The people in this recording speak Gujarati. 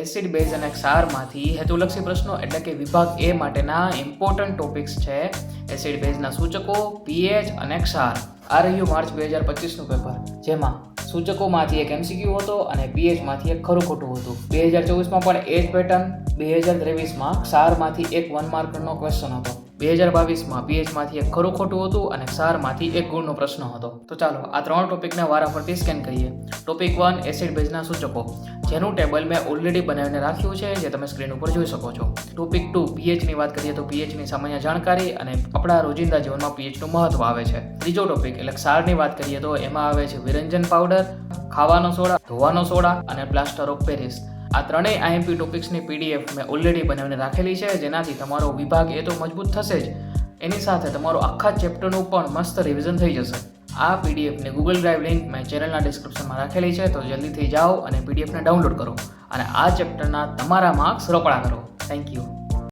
એસિડ બેઝ અને ક્ષારમાંથી હેતુલક્ષી પ્રશ્નો એટલે કે વિભાગ એ માટેના ઇમ્પોર્ટન્ટ ટોપિક્સ છે એસિડ બેઝના સૂચકો, પીએચ અને ક્ષાર. આ રહ્યું માર્ચ 2025નું પેપર, જેમાં સૂચકોમાંથી એક MCQ હતો અને પીએચમાંથી એક ખરું ખોટું હતું. 2024માં પણ એ જ પેટર્ન. 2023માં ક્ષારમાંથી એક 1 માર્કનો ક્વેશ્ચન હતો. 2022માં પીએચમાંથી એક ખરું ખોટું હતું અને ક્ષારમાંથી એક ગુણનો પ્રશ્ન હતો. તો ચાલો આ 3 ટોપિકને વારાફરતી સ્કેન કરીએ. ટોપિક 1 એસિડ બેઝના સૂચકો, જેનું ટેબલ મેં ઓલરેડી બનાવીને રાખ્યું છે, જે તમે સ્ક્રીન ઉપર જોઈ શકો છો. ટોપિક 2 પીએચની વાત કરીએ તો પીએચની સામાન્ય જાણકારી અને આપણા રોજિંદા જીવનમાં પીએચનું મહત્વ આવે છે. ત્રીજો ટોપિક એટલે ક્ષારની વાત કરીએ તો એમાં આવે છે વિરંજન પાવડર, ખાવાનો સોડા, ધોવાનો સોડા અને પ્લાસ્ટર ઓફ પેરિસ. આ ત્રણેય IMP ટોપિક્સની PDF મેં ઓલરેડી બનાવીને રાખેલી છે, જેનાથી તમારો વિભાગ એ તો મજબૂત થશે જ, એની સાથે તમારો આખા ચેપ્ટરનું પણ મસ્ત રિવિઝન થઈ જશે. આ PDFની Google Drive લિંક મેં ચેનલના ડિસ્ક્રિપ્શનમાં રાખેલી છે, તો જલ્દીથી જાઓ અને PDFને ડાઉનલોડ કરો અને આ ચેપ્ટરના તમારા માર્ક્સ રોકડા કરો. Thank you.